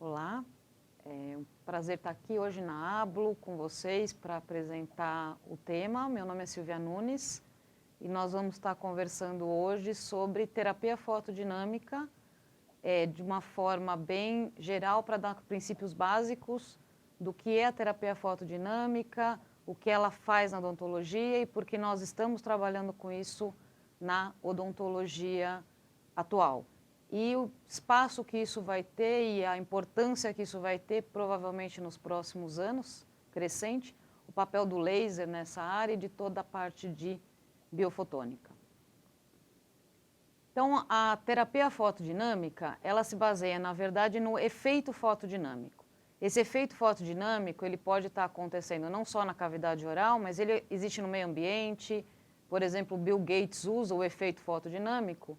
Olá, é um prazer estar aqui hoje na Ablo com vocês para apresentar o tema. Meu nome é Silvia Nunes e nós vamos estar conversando hoje sobre terapia fotodinâmica de uma forma bem geral para dar princípios básicos do que é a terapia fotodinâmica, o que ela faz na odontologia e por que nós estamos trabalhando com isso na odontologia atual. E o espaço que isso vai ter e a importância que isso vai ter provavelmente nos próximos anos, crescente, o papel do laser nessa área e de toda a parte de biofotônica. Então, a terapia fotodinâmica, ela se baseia, na verdade, no efeito fotodinâmico. Esse efeito fotodinâmico, ele pode estar acontecendo não só na cavidade oral, mas ele existe no meio ambiente. Por exemplo, Bill Gates usa o efeito fotodinâmico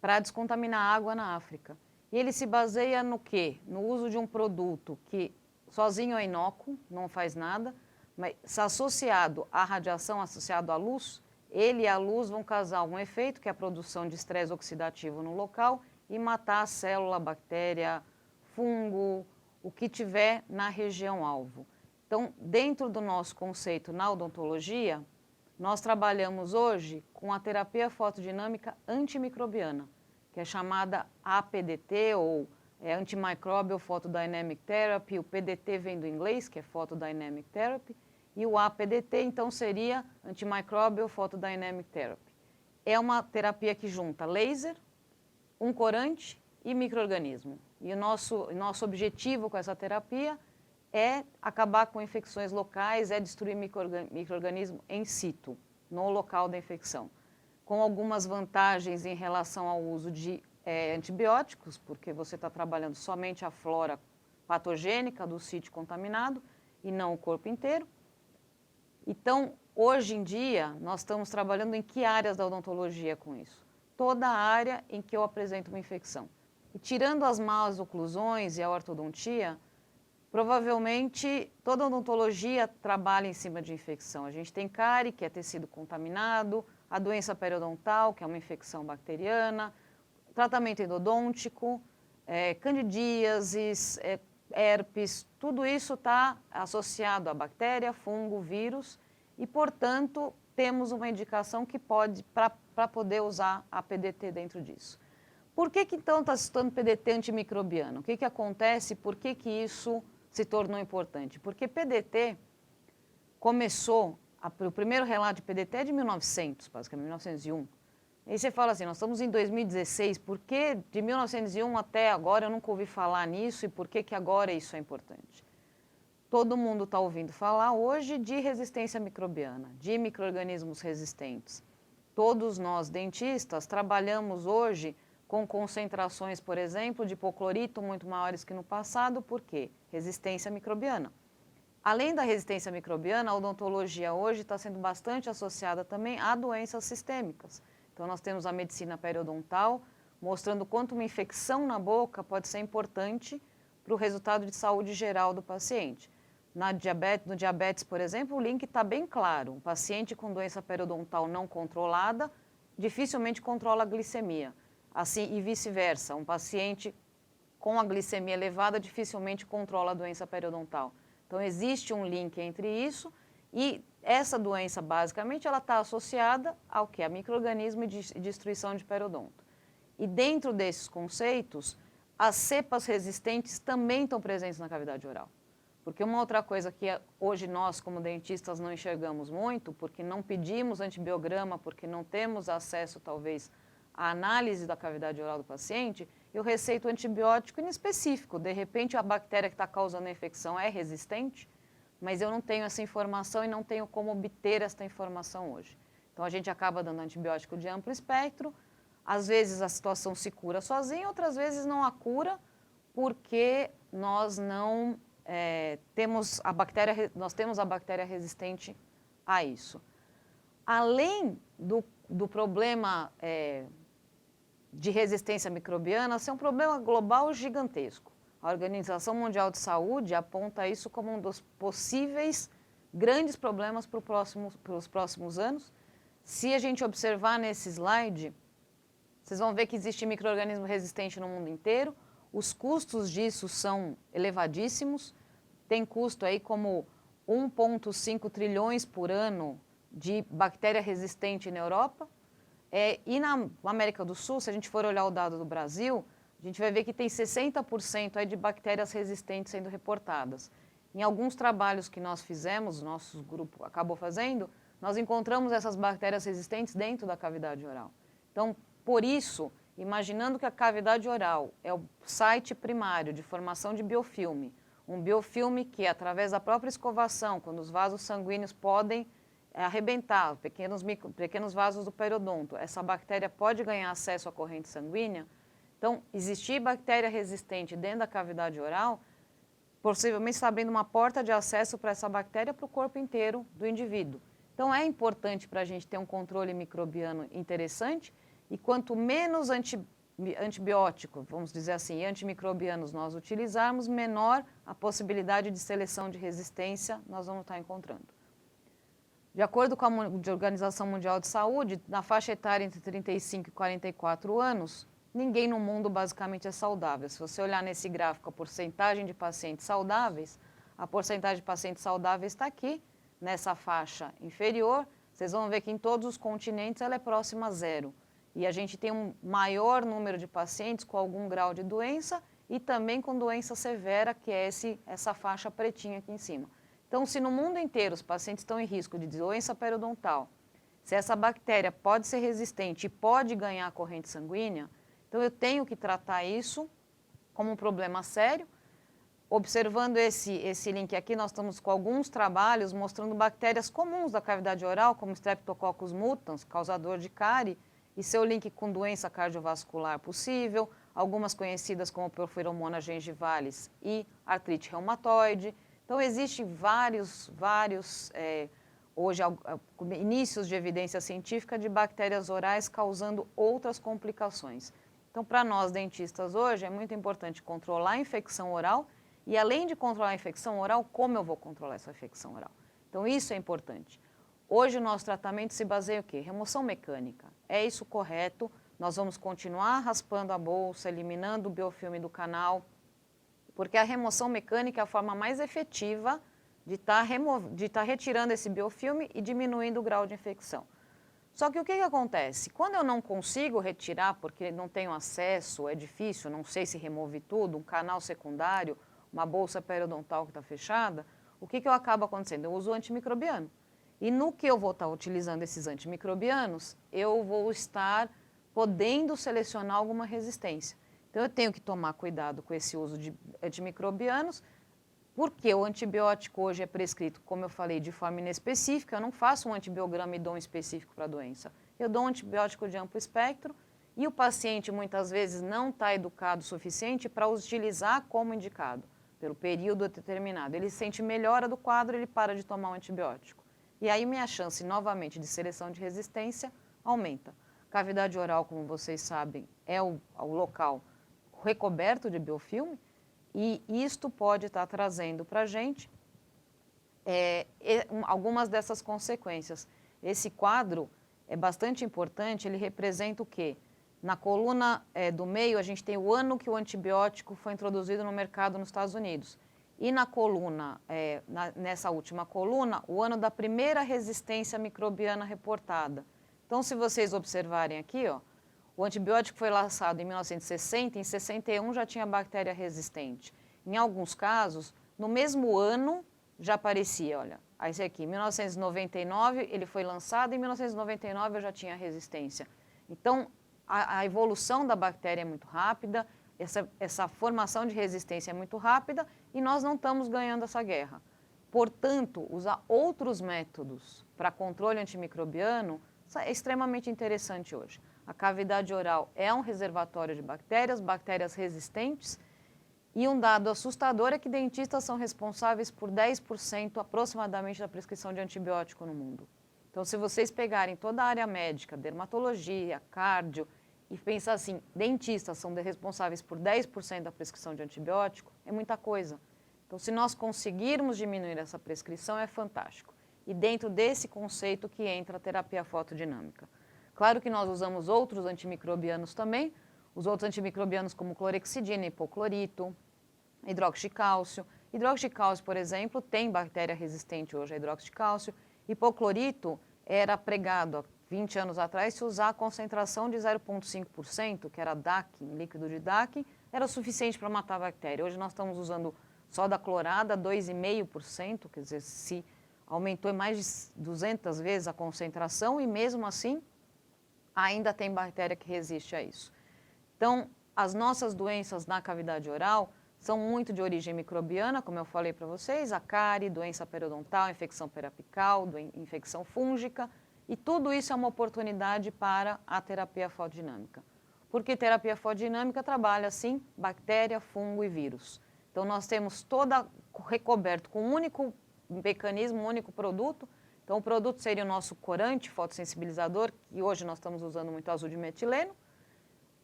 para descontaminar a água na África. E ele se baseia no quê? No uso de um produto que sozinho é inócuo, não faz nada, mas associado à radiação, associado à luz, ele e a luz vão causar um efeito, que é a produção de estresse oxidativo no local e matar a célula, a bactéria, fungo, o que tiver na região alvo. Então, dentro do nosso conceito na odontologia, nós trabalhamos hoje com a terapia fotodinâmica antimicrobiana, que é chamada APDT, ou Antimicrobial Photodynamic Therapy. O PDT vem do inglês, que é Photodynamic Therapy, e o APDT, então, seria Antimicrobial Photodynamic Therapy. É uma terapia que junta laser, um corante e micro-organismo. E o nosso objetivo com essa terapia é acabar com infecções locais, é destruir micro-organismo in situ, no local da infecção, com algumas vantagens em relação ao uso de antibióticos, porque você está trabalhando somente a flora patogênica do sítio contaminado e não o corpo inteiro. Então, hoje em dia, nós estamos trabalhando em que áreas da odontologia com isso? Toda a área em que eu apresento uma infecção. E tirando as más oclusões e a ortodontia, provavelmente, toda odontologia trabalha em cima de infecção. A gente tem cárie, que é tecido contaminado, a doença periodontal, que é uma infecção bacteriana, tratamento endodôntico, candidíases, herpes, tudo isso está associado a bactéria, fungo, vírus e, portanto, temos uma indicação que pode, para poder usar a PDT dentro disso. Por que então está se estudando PDT antimicrobiano? O que acontece? Por que isso se tornou importante? Porque PDT começou, o primeiro relato de PDT é de 1900, basicamente, 1901. Aí você fala assim, nós estamos em 2016, por que de 1901 até agora eu nunca ouvi falar nisso e por que agora isso é importante? Todo mundo está ouvindo falar hoje de resistência microbiana, de micro-organismos resistentes. Todos nós, dentistas, trabalhamos hoje com concentrações, por exemplo, de hipoclorito muito maiores que no passado, por quê? Resistência microbiana. Além da resistência microbiana, a odontologia hoje está sendo bastante associada também a doenças sistêmicas. Então, nós temos a medicina periodontal, mostrando quanto uma infecção na boca pode ser importante para o resultado de saúde geral do paciente. No diabetes, por exemplo, o link está bem claro. Um paciente com doença periodontal não controlada dificilmente controla a glicemia. Assim, e vice-versa, um paciente com a glicemia elevada dificilmente controla a doença periodontal. Então, existe um link entre isso e essa doença, basicamente, ela está associada ao que? A micro-organismo e destruição de periodonto. E dentro desses conceitos, as cepas resistentes também estão presentes na cavidade oral. Porque uma outra coisa que hoje nós, como dentistas, não enxergamos muito, porque não pedimos antibiograma, porque não temos acesso, talvez, a análise da cavidade oral do paciente, eu receito antibiótico inespecífico. De repente, a bactéria que está causando a infecção é resistente, mas eu não tenho essa informação e não tenho como obter essa informação hoje. Então, a gente acaba dando antibiótico de amplo espectro. Às vezes, a situação se cura sozinha, outras vezes não a cura, porque nós não temos a bactéria resistente a isso. Além do problema de resistência microbiana, ser um problema global gigantesco. A Organização Mundial de Saúde aponta isso como um dos possíveis grandes problemas para os próximos anos. Se a gente observar nesse slide, vocês vão ver que existe micro-organismo resistente no mundo inteiro. Os custos disso são elevadíssimos, tem custo aí como 1,5 trilhões por ano de bactéria resistente na Europa. E na América do Sul, se a gente for olhar o dado do Brasil, a gente vai ver que tem 60% aí de bactérias resistentes sendo reportadas. Em alguns trabalhos que nós fizemos, nosso grupo acabou fazendo, nós encontramos essas bactérias resistentes dentro da cavidade oral. Então, por isso, imaginando que a cavidade oral é o site primário de formação de biofilme, um biofilme que, através da própria escovação, quando os vasos sanguíneos podem arrebentar, pequenos vasos do periodonto, essa bactéria pode ganhar acesso à corrente sanguínea. Então, existir bactéria resistente dentro da cavidade oral, possivelmente está abrindo uma porta de acesso para essa bactéria para o corpo inteiro do indivíduo. Então, é importante para a gente ter um controle microbiano interessante e quanto menos antibiótico, vamos dizer assim, antimicrobianos nós utilizarmos, menor a possibilidade de seleção de resistência nós vamos estar encontrando. De acordo com a Organização Mundial de Saúde, na faixa etária entre 35 e 44 anos, ninguém no mundo basicamente é saudável. Se você olhar nesse gráfico a porcentagem de pacientes saudáveis, a porcentagem de pacientes saudáveis está aqui, nessa faixa inferior. Vocês vão ver que em todos os continentes ela é próxima a zero. E a gente tem um maior número de pacientes com algum grau de doença e também com doença severa, que é essa faixa pretinha aqui em cima. Então, se no mundo inteiro os pacientes estão em risco de doença periodontal, se essa bactéria pode ser resistente e pode ganhar a corrente sanguínea, então eu tenho que tratar isso como um problema sério. Observando esse link aqui, nós estamos com alguns trabalhos mostrando bactérias comuns da cavidade oral, como Streptococcus mutans, causador de cárie, e seu link com doença cardiovascular possível, algumas conhecidas como Porphyromonas gingivalis e artrite reumatoide. Então, existem vários hoje, inícios de evidência científica de bactérias orais causando outras complicações. Então, para nós dentistas hoje, é muito importante controlar a infecção oral e, além de controlar a infecção oral, como eu vou controlar essa infecção oral? Então, isso é importante. Hoje, o nosso tratamento se baseia em o quê? Remoção mecânica. É isso correto? Nós vamos continuar raspando a bolsa, eliminando o biofilme do canal, porque a remoção mecânica é a forma mais efetiva de estar retirando esse biofilme e diminuindo o grau de infecção. Só que o que acontece? Quando eu não consigo retirar, porque não tenho acesso, é difícil, não sei se remove tudo, um canal secundário, uma bolsa periodontal que está fechada, o que acaba acontecendo? Eu uso antimicrobiano. E no que eu vou estar utilizando esses antimicrobianos, eu vou estar podendo selecionar alguma resistência. Então, eu tenho que tomar cuidado com esse uso de antimicrobianos, porque o antibiótico hoje é prescrito, como eu falei, de forma inespecífica. Eu não faço um antibiograma e dou um específico para a doença. Eu dou um antibiótico de amplo espectro e o paciente, muitas vezes, não está educado o suficiente para utilizar como indicado, pelo período determinado. Ele sente melhora do quadro, ele para de tomar o antibiótico. E aí, minha chance, novamente, de seleção de resistência aumenta. Cavidade oral, como vocês sabem, é o local recoberto de biofilme, e isto pode estar trazendo para a gente algumas dessas consequências. Esse quadro é bastante importante, ele representa o quê? Na coluna do meio, a gente tem o ano que o antibiótico foi introduzido no mercado nos Estados Unidos. E na coluna, nessa última coluna, o ano da primeira resistência microbiana reportada. Então, se vocês observarem aqui, ó, o antibiótico foi lançado em 1960, em 61 já tinha bactéria resistente. Em alguns casos, no mesmo ano já aparecia, olha, esse aqui, em 1999 ele foi lançado, em 1999 eu já tinha resistência. Então, a evolução da bactéria é muito rápida, essa formação de resistência é muito rápida e nós não estamos ganhando essa guerra. Portanto, usar outros métodos para controle antimicrobiano é extremamente interessante hoje. A cavidade oral é um reservatório de bactérias resistentes, e um dado assustador é que dentistas são responsáveis por 10% aproximadamente da prescrição de antibiótico no mundo. Então, se vocês pegarem toda a área médica, dermatologia, cardio, e pensar assim, dentistas são responsáveis por 10% da prescrição de antibiótico, é muita coisa. Então, se nós conseguirmos diminuir essa prescrição, é fantástico. E dentro desse conceito que entra a terapia fotodinâmica. Claro que nós usamos outros antimicrobianos também. Os outros antimicrobianos como clorexidina, hipoclorito, hidróxido de cálcio. Hidróxido de cálcio, por exemplo, tem bactéria resistente hoje a hidróxido de cálcio. Hipoclorito era pregado há 20 anos atrás se usar a concentração de 0,5%, que era DAC, líquido de DAC, era suficiente para matar a bactéria. Hoje nós estamos usando soda clorada, 2,5%, quer dizer, se aumentou mais de 200 vezes a concentração e mesmo assim ainda tem bactéria que resiste a isso. Então, as nossas doenças na cavidade oral são muito de origem microbiana, como eu falei para vocês, a cárie, doença periodontal, infecção periapical, infecção fúngica, e tudo isso é uma oportunidade para a terapia fotodinâmica. Porque terapia fotodinâmica trabalha, assim, bactéria, fungo e vírus. Então, nós temos toda recoberto com um único mecanismo, um único produto. Então, o produto seria o nosso corante fotossensibilizador, que hoje nós estamos usando muito azul de metileno,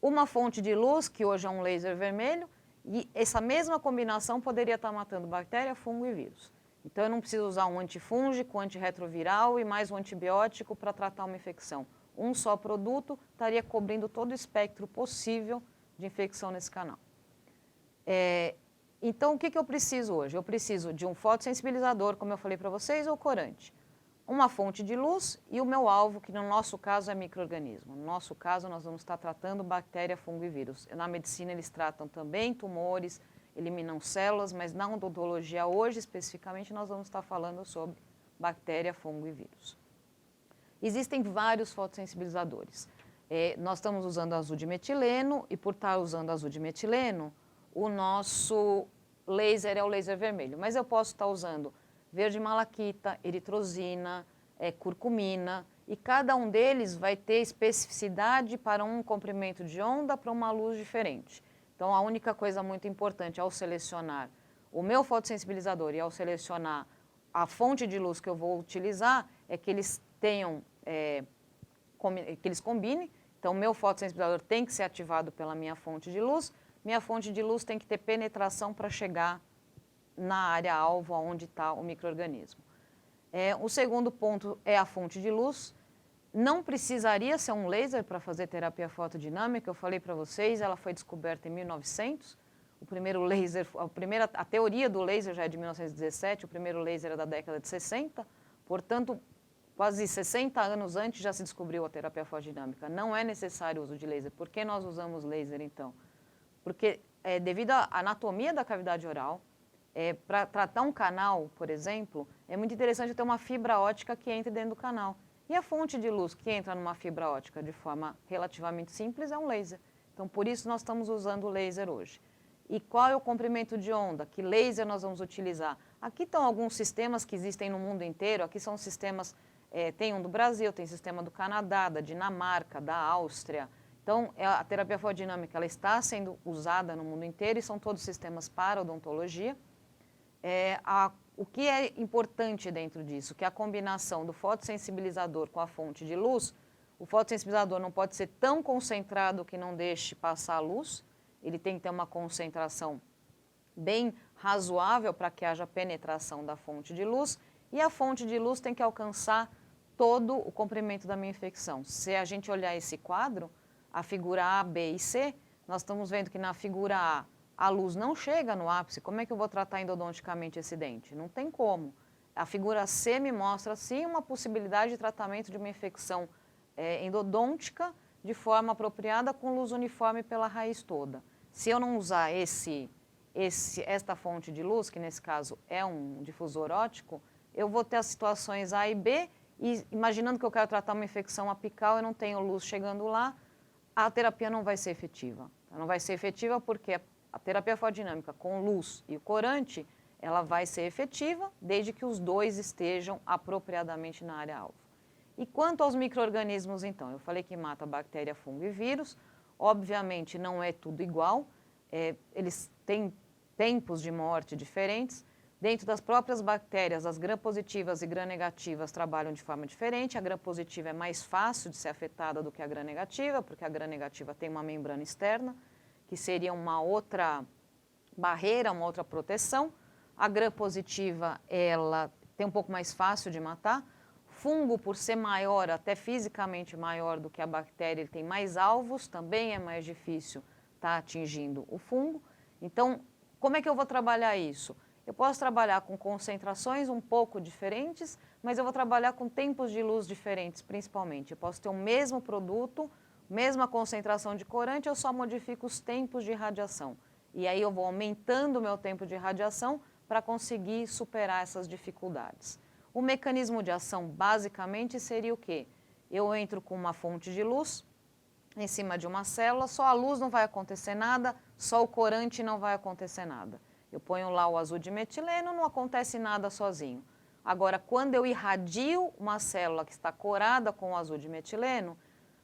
uma fonte de luz, que hoje é um laser vermelho, e essa mesma combinação poderia estar matando bactéria, fungo e vírus. Então, eu não preciso usar um antifúngico, antirretroviral e mais um antibiótico para tratar uma infecção. Um só produto estaria cobrindo todo o espectro possível de infecção nesse canal. Então, o que eu preciso hoje? Eu preciso de um fotossensibilizador, como eu falei para vocês, ou corante. Uma fonte de luz e o meu alvo, que no nosso caso é micro-organismo. No nosso caso, nós vamos estar tratando bactéria, fungo e vírus. Na medicina, eles tratam também tumores, eliminam células, mas na odontologia hoje, especificamente, nós vamos estar falando sobre bactéria, fungo e vírus. Existem vários fotossensibilizadores. Nós estamos usando azul de metileno e por estar usando azul de metileno, o nosso laser é o laser vermelho. Mas eu posso estar usando verde malaquita, eritrosina, curcumina, e cada um deles vai ter especificidade para um comprimento de onda, para uma luz diferente. Então, a única coisa muito importante ao selecionar o meu fotossensibilizador e ao selecionar a fonte de luz que eu vou utilizar é que eles tenham, que eles combinem. Então, o meu fotossensibilizador tem que ser ativado pela minha fonte de luz. Minha fonte de luz tem que ter penetração para chegar na área alvo, onde está o micro-organismo. O segundo ponto é a fonte de luz. Não precisaria ser um laser para fazer terapia fotodinâmica. Eu falei para vocês, ela foi descoberta em 1900. O primeiro laser, a teoria do laser já é de 1917, o primeiro laser é da década de 60. Portanto, quase 60 anos antes já se descobriu a terapia fotodinâmica. Não é necessário o uso de laser. Por que nós usamos laser, então? Porque devido à anatomia da cavidade oral, para tratar um canal, por exemplo, é muito interessante ter uma fibra ótica que entre dentro do canal. E a fonte de luz que entra numa fibra ótica de forma relativamente simples é um laser. Então, por isso nós estamos usando o laser hoje. E qual é o comprimento de onda? Que laser nós vamos utilizar? Aqui estão alguns sistemas que existem no mundo inteiro. Aqui são sistemas, tem um do Brasil, tem sistema do Canadá, da Dinamarca, da Áustria. Então, a terapia fotodinâmica ela está sendo usada no mundo inteiro e são todos sistemas para odontologia. O que é importante dentro disso? Que a combinação do fotossensibilizador com a fonte de luz, o fotossensibilizador não pode ser tão concentrado que não deixe passar a luz, ele tem que ter uma concentração bem razoável para que haja penetração da fonte de luz, e a fonte de luz tem que alcançar todo o comprimento da minha infecção. Se a gente olhar esse quadro, a figura A, B e C, nós estamos vendo que na figura A luz não chega no ápice. Como é que eu vou tratar endodonticamente esse dente? Não tem como. A figura C me mostra, sim, uma possibilidade de tratamento de uma infecção endodôntica de forma apropriada com luz uniforme pela raiz toda. Se eu não usar esta fonte de luz, que nesse caso é um difusor óptico, eu vou ter as situações A e B, e imaginando que eu quero tratar uma infecção apical e não tenho luz chegando lá, a terapia não vai ser efetiva. Não vai ser efetiva porque a terapia fotodinâmica com luz e o corante, ela vai ser efetiva desde que os dois estejam apropriadamente na área alvo. E quanto aos micro-organismos, então? Eu falei que mata bactéria, fungo e vírus. Obviamente, não é tudo igual. Eles têm tempos de morte diferentes. Dentro das próprias bactérias, as gram-positivas e gram-negativas trabalham de forma diferente. A gram-positiva é mais fácil de ser afetada do que a gram-negativa, porque a gram-negativa tem uma membrana externa, que seria uma outra barreira, uma outra proteção. A gram-positiva, ela tem um pouco mais fácil de matar. Fungo, por ser maior, até fisicamente maior do que a bactéria, ele tem mais alvos, também é mais difícil estar atingindo o fungo. Então, como é que eu vou trabalhar isso? Eu posso trabalhar com concentrações um pouco diferentes, mas eu vou trabalhar com tempos de luz diferentes, principalmente. Eu posso ter o mesmo produto, mesma concentração de corante, eu só modifico os tempos de radiação. E aí eu vou aumentando o meu tempo de radiação para conseguir superar essas dificuldades. O mecanismo de ação, basicamente, seria o quê? Eu entro com uma fonte de luz em cima de uma célula, só a luz não vai acontecer nada, só o corante não vai acontecer nada. Eu ponho lá o azul de metileno, não acontece nada sozinho. Agora, quando eu irradio uma célula que está corada com o azul de metileno,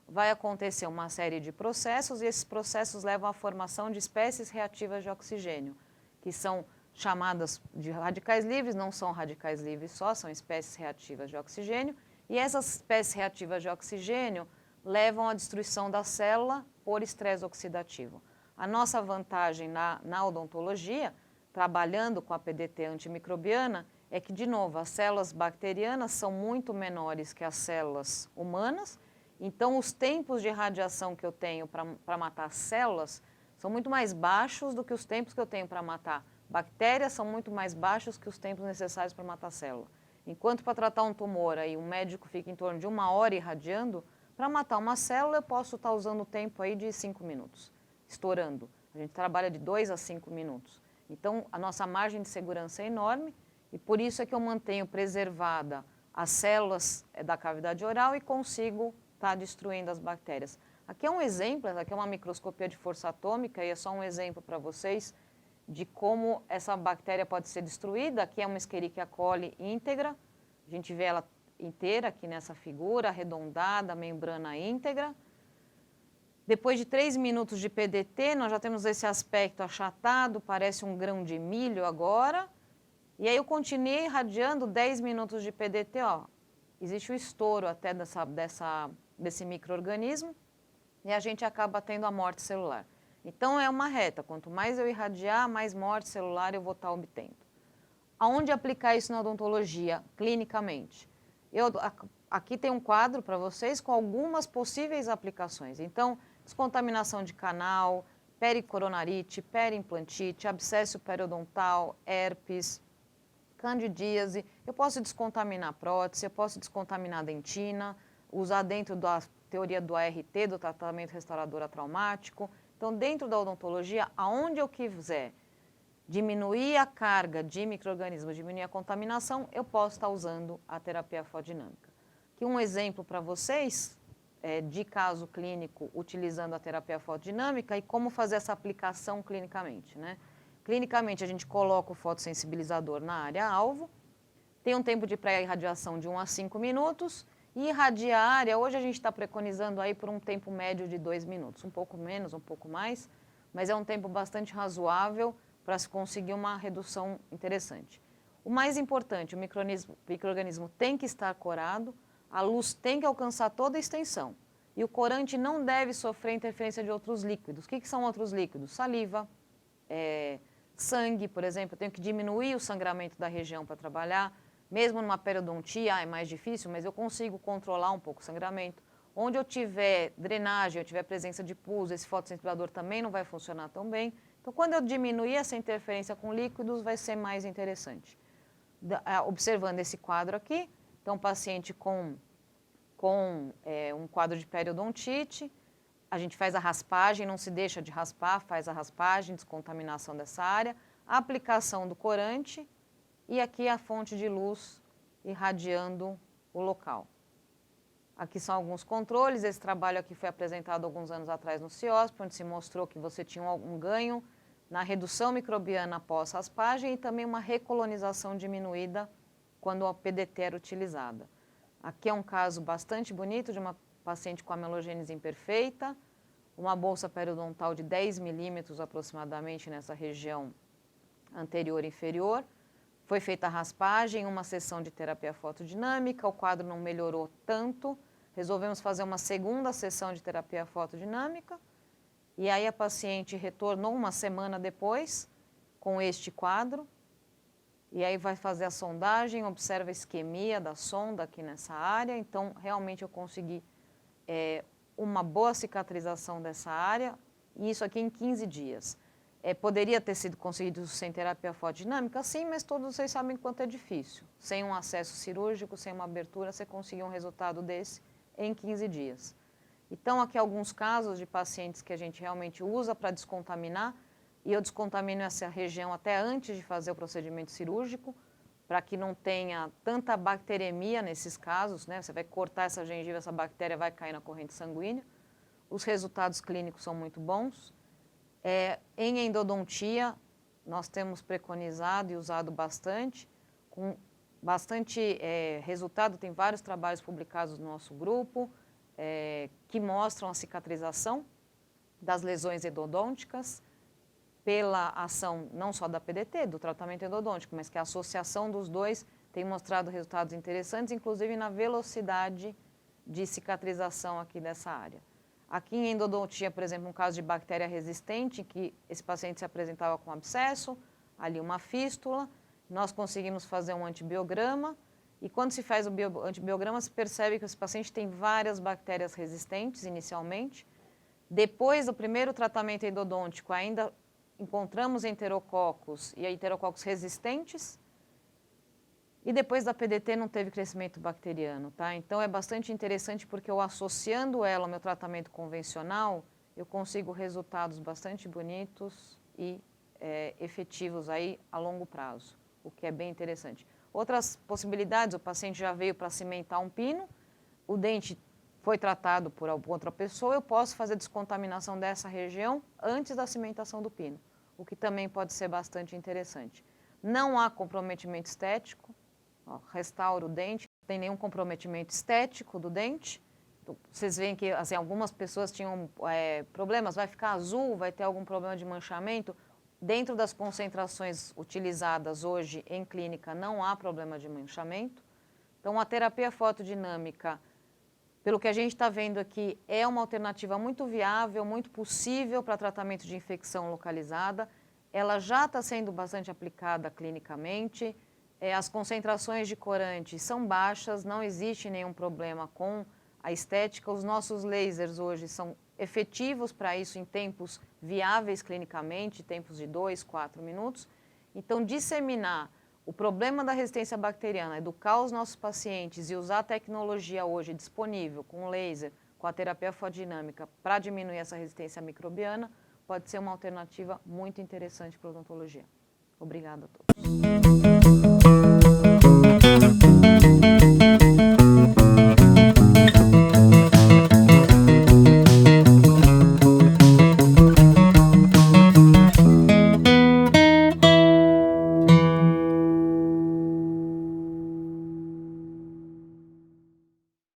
vai acontecer uma série de processos e esses processos levam à formação de espécies reativas de oxigênio, que são chamadas de radicais livres, não são radicais livres só, são espécies reativas de oxigênio, e essas espécies reativas de oxigênio levam à destruição da célula por estresse oxidativo. A nossa vantagem na odontologia, trabalhando com a PDT antimicrobiana, é que, de novo, as células bacterianas são muito menores que as células humanas, então os tempos de radiação que eu tenho para matar células são muito mais baixos do que os tempos que eu tenho para matar bactérias, são muito mais baixos que os tempos necessários para matar célula. Enquanto para tratar um tumor, aí, um médico fica em torno de 1 hora irradiando, para matar uma célula eu posso estar usando o tempo aí de 5 minutos, estourando. A gente trabalha de 2 a 5 minutos. Então, a nossa margem de segurança é enorme e por isso é que eu mantenho preservada as células da cavidade oral e consigo estar destruindo as bactérias. Aqui é um exemplo, aqui é uma microscopia de força atômica e é só um exemplo para vocês de como essa bactéria pode ser destruída. Aqui é uma Escherichia coli íntegra, a gente vê ela inteira aqui nessa figura, arredondada, membrana íntegra. Depois de 3 minutos de PDT, nós já temos esse aspecto achatado, parece um grão de milho agora. E aí eu continuei irradiando 10 minutos de PDT, ó. Existe o estouro até desse micro-organismo e a gente acaba tendo a morte celular. Então é uma reta, quanto mais eu irradiar, mais morte celular eu vou estar obtendo. Aonde aplicar isso na odontologia, clinicamente? Aqui tem um quadro para vocês com algumas possíveis aplicações. Então, descontaminação de canal, pericoronarite, periimplantite, abscesso periodontal, herpes, candidíase. Eu posso descontaminar prótese, eu posso descontaminar dentina, usar dentro da teoria do ART, do tratamento restaurador atraumático. Então, dentro da odontologia, aonde eu quiser diminuir a carga de micro-organismos, diminuir a contaminação, eu posso estar usando a terapia fotodinâmica. Aqui um exemplo para vocês de caso clínico utilizando a terapia fotodinâmica e como fazer essa aplicação clinicamente, né? Clinicamente, a gente coloca o fotossensibilizador na área-alvo, tem um tempo de pré-irradiação de 1 a 5 minutos e irradia a área. Hoje a gente está preconizando aí por um tempo médio de 2 minutos, um pouco menos, um pouco mais, mas é um tempo bastante razoável para se conseguir uma redução interessante. O mais importante, o micro-organismo tem que estar corado, a luz tem que alcançar toda a extensão e o corante não deve sofrer interferência de outros líquidos. O que são outros líquidos? Saliva, sangue, por exemplo, eu tenho que diminuir o sangramento da região para trabalhar. Mesmo numa periodontia é mais difícil, mas eu consigo controlar um pouco o sangramento. Onde eu tiver drenagem, eu tiver presença de pus, esse fotossensibilizador também não vai funcionar tão bem. Então, quando eu diminuir essa interferência com líquidos, vai ser mais interessante. Observando esse quadro aqui, então, paciente com um quadro de periodontite, a gente faz a raspagem, não se deixa de raspar, faz a raspagem, descontaminação dessa área, a aplicação do corante e aqui a fonte de luz irradiando o local. Aqui são alguns controles, esse trabalho aqui foi apresentado alguns anos atrás no CIOSP, onde se mostrou que você tinha um ganho na redução microbiana após raspagem e também uma recolonização diminuída quando a PDT era utilizada. Aqui é um caso bastante bonito de uma paciente com amelogênese imperfeita, uma bolsa periodontal de 10 milímetros aproximadamente nessa região anterior e inferior. Foi feita a raspagem, uma sessão de terapia fotodinâmica, o quadro não melhorou tanto, resolvemos fazer uma segunda sessão de terapia fotodinâmica e aí a paciente retornou uma semana depois com este quadro e aí vai fazer a sondagem, observa a isquemia da sonda aqui nessa área, então realmente eu consegui uma boa cicatrização dessa área, e isso aqui em 15 dias. Poderia ter sido conseguido sem terapia fotodinâmica? Sim, mas todos vocês sabem quanto é difícil. Sem um acesso cirúrgico, sem uma abertura, você conseguir um resultado desse em 15 dias. Então, aqui alguns casos de pacientes que a gente realmente usa para descontaminar, e eu descontamino essa região até antes de fazer o procedimento cirúrgico, para que não tenha tanta bacteremia nesses casos, né? Você vai cortar essa gengiva, essa bactéria vai cair na corrente sanguínea. Os resultados clínicos são muito bons. Em endodontia, nós temos preconizado e usado bastante, com bastante resultado, tem vários trabalhos publicados no nosso grupo, que mostram a cicatrização das lesões endodônticas pela ação não só da PDT, do tratamento endodôntico, mas que a associação dos dois tem mostrado resultados interessantes, inclusive na velocidade de cicatrização aqui dessa área. Aqui em endodontia, por exemplo, um caso de bactéria resistente, em que esse paciente se apresentava com abscesso, ali uma fístula, nós conseguimos fazer um antibiograma, e quando se faz o antibiograma, se percebe que esse paciente tem várias bactérias resistentes inicialmente. Depois do primeiro tratamento endodôntico, ainda encontramos enterococos e enterococos resistentes, e depois da PDT não teve crescimento bacteriano, tá? Então é bastante interessante porque eu associando ela ao meu tratamento convencional, eu consigo resultados bastante bonitos e efetivos aí a longo prazo, o que é bem interessante. Outras possibilidades, o paciente já veio para cimentar um pino, o dente foi tratado por outra pessoa, eu posso fazer descontaminação dessa região antes da cimentação do pino, o que também pode ser bastante interessante. Não há comprometimento estético, restaura o dente, não tem nenhum comprometimento estético do dente. Vocês veem que assim, algumas pessoas tinham problemas, vai ficar azul, vai ter algum problema de manchamento. Dentro das concentrações utilizadas hoje em clínica não há problema de manchamento. Então a terapia fotodinâmica, pelo que a gente está vendo aqui, é uma alternativa muito viável, muito possível para tratamento de infecção localizada. Ela já está sendo bastante aplicada clinicamente. As concentrações de corante são baixas, não existe nenhum problema com a estética. Os nossos lasers hoje são efetivos para isso em tempos viáveis clinicamente, tempos de 2, 4 minutos. Então, disseminar o problema da resistência bacteriana, educar os nossos pacientes e usar a tecnologia hoje disponível com o laser, com a terapia fotodinâmica para diminuir essa resistência microbiana, pode ser uma alternativa muito interessante para a odontologia. Obrigada a todos.